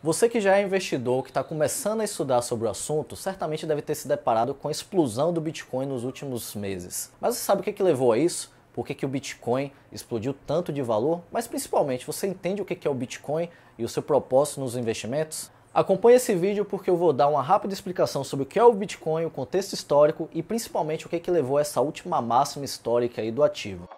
Você que já é investidor, que está começando a estudar sobre o assunto, certamente deve ter se deparado com a explosão do Bitcoin nos últimos meses. Mas você sabe o que levou a isso? Por que o Bitcoin explodiu tanto de valor? Mas principalmente, você entende o que é o Bitcoin e o seu propósito nos investimentos? Acompanhe esse vídeo porque eu vou dar uma rápida explicação sobre o que é o Bitcoin, o contexto histórico e principalmente o que levou a essa última máxima histórica aí do ativo.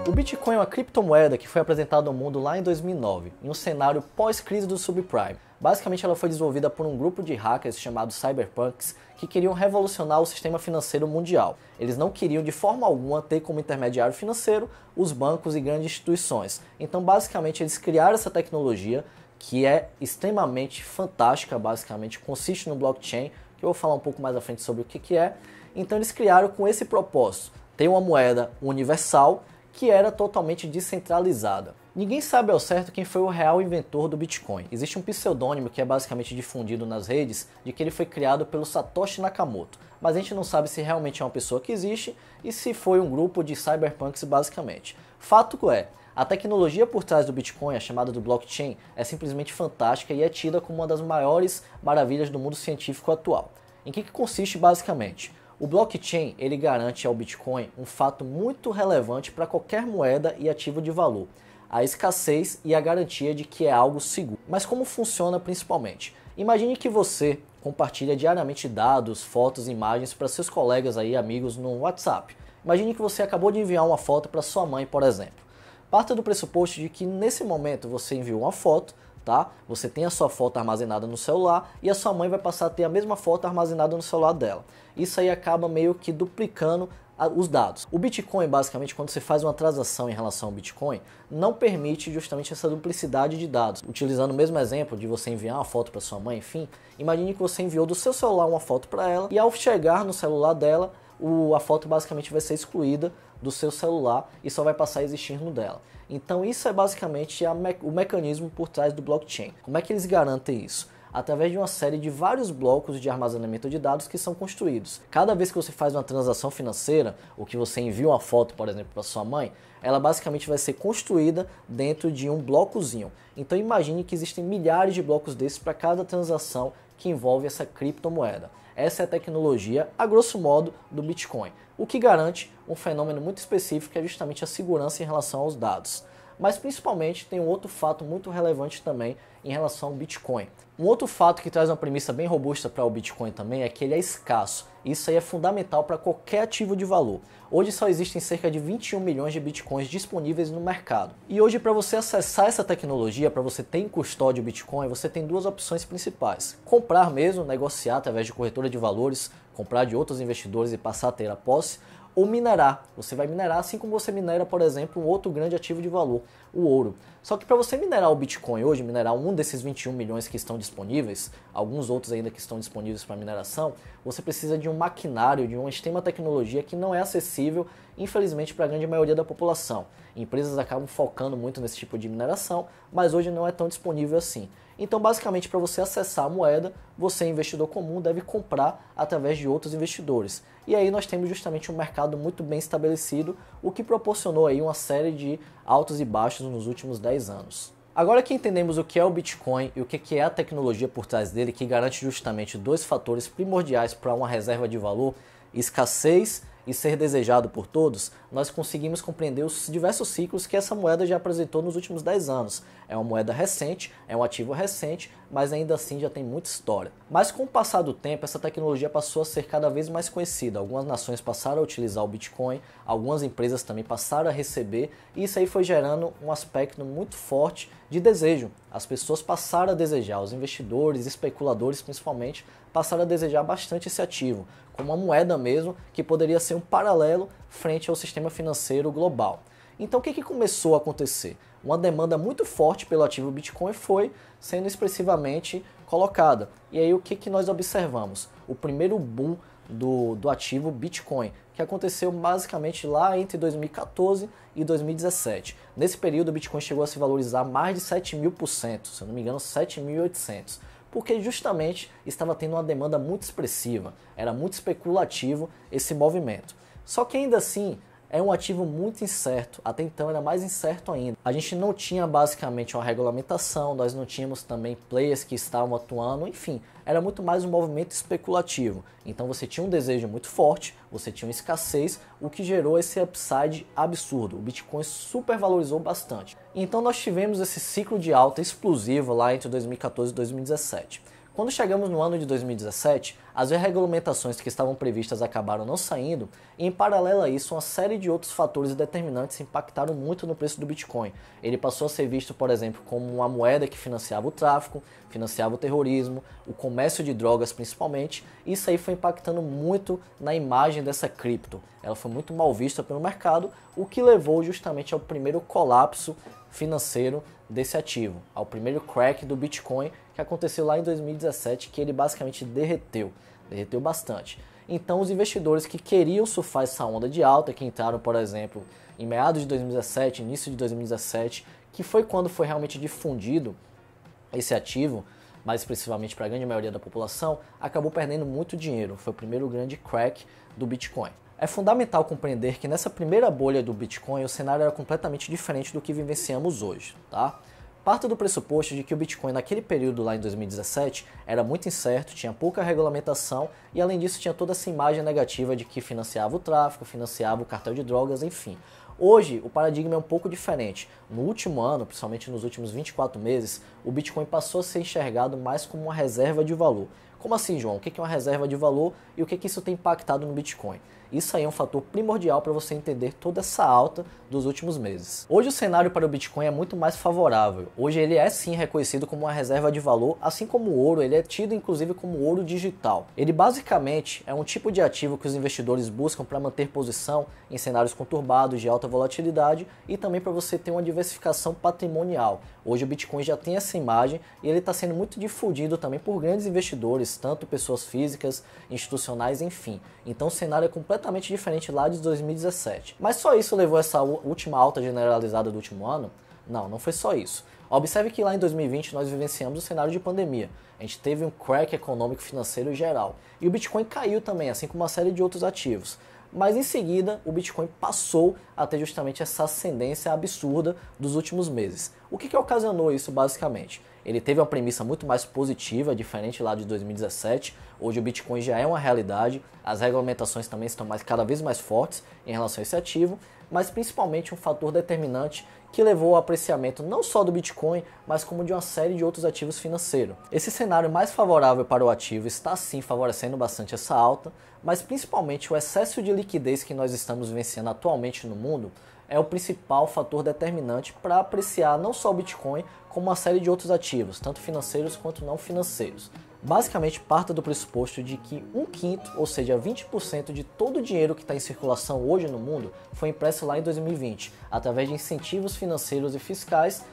O Bitcoin é uma criptomoeda que foi apresentada ao mundo lá em 2009, em um cenário pós-crise do subprime. Basicamente ela foi desenvolvida por um grupo de hackers chamados cyberpunks que queriam revolucionar o sistema financeiro mundial. Eles não queriam de forma alguma ter como intermediário financeiro os bancos e grandes instituições. Então basicamente eles criaram essa tecnologia que é extremamente fantástica, basicamente consiste no blockchain, que eu vou falar um pouco mais à frente sobre o que é. Então eles criaram com esse propósito, ter uma moeda universal que era totalmente descentralizada. Ninguém sabe ao certo quem foi o real inventor do Bitcoin. Existe um pseudônimo que é basicamente difundido nas redes de que ele foi criado pelo Satoshi Nakamoto, mas a gente não sabe se realmente é uma pessoa que existe e se foi um grupo de cyberpunks basicamente. Fato é, a tecnologia por trás do Bitcoin, a chamada do blockchain, é simplesmente fantástica e é tida como uma das maiores maravilhas do mundo científico atual. Em que consiste basicamente? O blockchain ele garante ao Bitcoin um fato muito relevante para qualquer moeda e ativo de valor, a escassez e a garantia de que é algo seguro. Mas como funciona principalmente? Imagine que você compartilha diariamente dados, fotos e imagens para seus colegas aí, amigos no WhatsApp. Imagine que você acabou de enviar uma foto para sua mãe, por exemplo. Parta do pressuposto de que nesse momento você enviou uma foto, tá? Você tem a sua foto armazenada no celular e a sua mãe vai passar a ter a mesma foto armazenada no celular dela. Isso aí acaba meio que duplicando os dados. O Bitcoin, basicamente, quando você faz uma transação em relação ao Bitcoin, não permite justamente essa duplicidade de dados. Utilizando o mesmo exemplo de você enviar uma foto para sua mãe, enfim, imagine que você enviou do seu celular uma foto para ela e ao chegar no celular dela, a foto basicamente vai ser excluída do seu celular e só vai passar a existir no dela. Então isso é basicamente o mecanismo por trás do blockchain. Como é que eles garantem isso? Através de uma série de vários blocos de armazenamento de dados que são construídos. Cada vez que você faz uma transação financeira, ou que você envia uma foto, por exemplo, para sua mãe, ela basicamente vai ser construída dentro de um blocozinho. Então imagine que existem milhares de blocos desses para cada transação que envolve essa criptomoeda. Essa é a tecnologia, a grosso modo, do Bitcoin. O que garante um fenômeno muito específico, que é justamente a segurança em relação aos dados. Mas principalmente tem um outro fato muito relevante também em relação ao Bitcoin. Um outro fato que traz uma premissa bem robusta para o Bitcoin também é que ele é escasso. Isso aí é fundamental para qualquer ativo de valor. Hoje só existem cerca de 21 milhões de Bitcoins disponíveis no mercado. E hoje, para você acessar essa tecnologia, para você ter em custódia o Bitcoin, você tem duas opções principais. Comprar mesmo, negociar através de corretora de valores, comprar de outros investidores e passar a ter a posse, ou minerar. Você vai minerar assim como você minera, por exemplo, um outro grande ativo de valor, o ouro. Só que para você minerar o Bitcoin hoje, minerar um desses 21 milhões que estão disponíveis, alguns outros ainda que estão disponíveis para mineração, você precisa de um maquinário, de um sistema de tecnologia que não é acessível, infelizmente, para a grande maioria da população. Empresas acabam focando muito nesse tipo de mineração, mas hoje não é tão disponível assim. Então, basicamente, para você acessar a moeda, você, investidor comum, deve comprar através de outros investidores. E aí nós temos justamente um mercado muito bem estabelecido, o que proporcionou aí uma série de altos e baixos nos últimos 10 anos. Agora que entendemos o que é o Bitcoin e o que é a tecnologia por trás dele, que garante justamente dois fatores primordiais para uma reserva de valor, escassez e ser desejado por todos, nós conseguimos compreender os diversos ciclos que essa moeda já apresentou nos últimos 10 anos. É uma moeda recente, é um ativo recente, mas ainda assim já tem muita história. Mas com o passar do tempo, essa tecnologia passou a ser cada vez mais conhecida. Algumas nações passaram a utilizar o Bitcoin, algumas empresas também passaram a receber, e isso aí foi gerando um aspecto muito forte de desejo. As pessoas passaram a desejar, os investidores, especuladores principalmente, passaram a desejar bastante esse ativo, como uma moeda mesmo, que poderia ser um paralelo frente ao sistema financeiro global. Então o que começou a acontecer? Uma demanda muito forte pelo ativo Bitcoin foi sendo expressivamente colocada. E aí o que nós observamos? O primeiro boom do ativo Bitcoin, que aconteceu basicamente lá entre 2014 e 2017. Nesse período o Bitcoin chegou a se valorizar mais de 7.000%, se eu não me engano 7.800%. Porque justamente estava tendo uma demanda muito expressiva, era muito especulativo esse movimento. Só que ainda assim, é um ativo muito incerto, até então era mais incerto ainda. A gente não tinha basicamente uma regulamentação, nós não tínhamos também players que estavam atuando, enfim, era muito mais um movimento especulativo. Então você tinha um desejo muito forte, você tinha uma escassez, o que gerou esse upside absurdo. O Bitcoin supervalorizou bastante. Então nós tivemos esse ciclo de alta explosivo lá entre 2014 e 2017. Quando chegamos no ano de 2017, as regulamentações que estavam previstas acabaram não saindo, e em paralelo a isso, uma série de outros fatores determinantes impactaram muito no preço do Bitcoin. Ele passou a ser visto, por exemplo, como uma moeda que financiava o tráfico, financiava o terrorismo, o comércio de drogas principalmente, e isso aí foi impactando muito na imagem dessa cripto. Ela foi muito mal vista pelo mercado, o que levou justamente ao primeiro colapso financeiro desse ativo, ao primeiro crack do Bitcoin, que aconteceu lá em 2017, que ele basicamente derreteu bastante. Então os investidores que queriam surfar essa onda de alta, que entraram, por exemplo, em meados de 2017, início de 2017, que foi quando foi realmente difundido esse ativo, mais expressivamente para a grande maioria da população, acabou perdendo muito dinheiro. Foi o primeiro grande crack do Bitcoin. É fundamental compreender que nessa primeira bolha do Bitcoin o cenário era completamente diferente do que vivenciamos hoje, tá? Parto do pressuposto de que o Bitcoin naquele período lá em 2017 era muito incerto, tinha pouca regulamentação e além disso tinha toda essa imagem negativa de que financiava o tráfico, financiava o cartel de drogas, enfim. Hoje o paradigma é um pouco diferente. No último ano, principalmente nos últimos 24 meses, o Bitcoin passou a ser enxergado mais como uma reserva de valor. Como assim, João? O que é uma reserva de valor e o que isso tem impactado no Bitcoin? Isso aí é um fator primordial para você entender toda essa alta dos últimos meses. Hoje o cenário para o Bitcoin é muito mais favorável. Hoje ele é sim reconhecido como uma reserva de valor, assim como o ouro, ele é tido inclusive como ouro digital. Ele basicamente é um tipo de ativo que os investidores buscam para manter posição em cenários conturbados de alta volatilidade e também para você ter uma diversificação patrimonial. Hoje o Bitcoin já tem essa imagem e ele está sendo muito difundido também por grandes investidores, tanto pessoas físicas, institucionais, enfim. Então o cenário é completamente diferente lá de 2017. Mas só isso levou a essa última alta generalizada do último ano? Não, não foi só isso. Observe que lá em 2020 nós vivenciamos um cenário de pandemia. A gente teve um crack econômico financeiro geral. E o Bitcoin caiu também, assim como uma série de outros ativos. Mas em seguida o Bitcoin passou a ter justamente essa ascendência absurda dos últimos meses. O que ocasionou isso basicamente? Ele teve uma premissa muito mais positiva, diferente lá de 2017. Hoje o Bitcoin já é uma realidade, as regulamentações também estão cada vez mais fortes em relação a esse ativo, mas principalmente um fator determinante que levou ao apreciamento não só do Bitcoin, mas como de uma série de outros ativos financeiros. Esse cenário mais favorável para o ativo está sim favorecendo bastante essa alta, mas principalmente o excesso de liquidez que nós estamos vivenciando atualmente no mundo é o principal fator determinante para apreciar não só o Bitcoin, como uma série de outros ativos, tanto financeiros quanto não financeiros. Basicamente, parta do pressuposto de que 1/5, ou seja, 20% de todo o dinheiro que está em circulação hoje no mundo foi impresso lá em 2020, através de incentivos financeiros e fiscais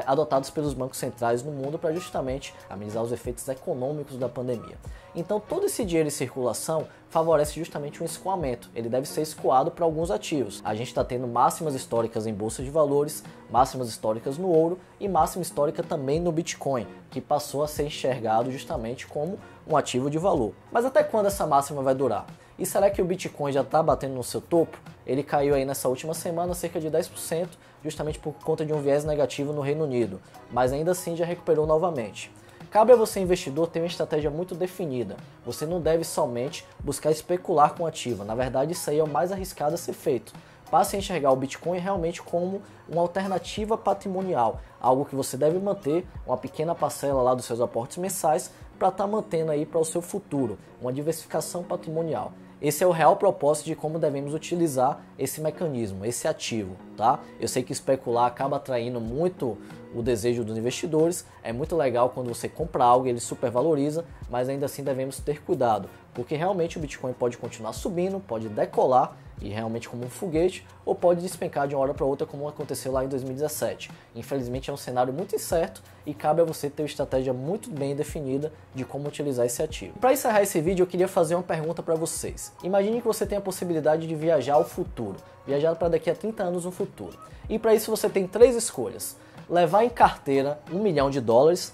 adotados pelos bancos centrais no mundo para justamente amenizar os efeitos econômicos da pandemia. Então todo esse dinheiro em circulação favorece justamente um escoamento, ele deve ser escoado para alguns ativos. A gente está tendo máximas históricas em bolsa de valores, máximas históricas no ouro e máxima histórica também no Bitcoin, que passou a ser enxergado justamente como um ativo de valor. Mas até quando essa máxima vai durar? E será que o Bitcoin já está batendo no seu topo? Ele caiu aí nessa última semana cerca de 10%, justamente por conta de um viés negativo no Reino Unido, mas ainda assim já recuperou novamente. Cabe a você, investidor, ter uma estratégia muito definida. Você não deve somente buscar especular com o ativo, na verdade isso aí é o mais arriscado a ser feito. Passe a enxergar o Bitcoin realmente como uma alternativa patrimonial, algo que você deve manter uma pequena parcela lá dos seus aportes mensais para estar mantendo aí para o seu futuro, uma diversificação patrimonial. Esse é o real propósito de como devemos utilizar esse mecanismo, esse ativo, tá? Eu sei que especular acaba atraindo muito o desejo dos investidores, é muito legal quando você compra algo e ele supervaloriza, mas ainda assim devemos ter cuidado, porque realmente o Bitcoin pode continuar subindo, pode decolar e realmente como um foguete, ou pode despencar de uma hora para outra como aconteceu lá em 2017. Infelizmente é um cenário muito incerto e cabe a você ter uma estratégia muito bem definida de como utilizar esse ativo. Para encerrar esse vídeo eu queria fazer uma pergunta para vocês. Imagine que você tem a possibilidade de viajar ao futuro, viajar para daqui a 30 anos no futuro. E para isso você tem 3 escolhas: levar em carteira $1 milhão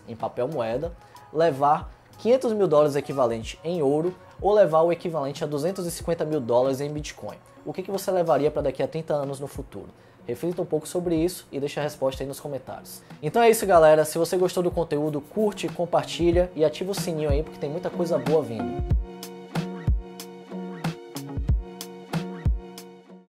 em papel moeda, levar $500 mil equivalente em ouro, ou levar o equivalente a 250 mil dólares em Bitcoin. O que você levaria para daqui a 30 anos no futuro? Reflita um pouco sobre isso e deixa a resposta aí nos comentários. Então é isso, galera. Se você gostou do conteúdo, curte, compartilha e ativa o sininho aí porque tem muita coisa boa vindo.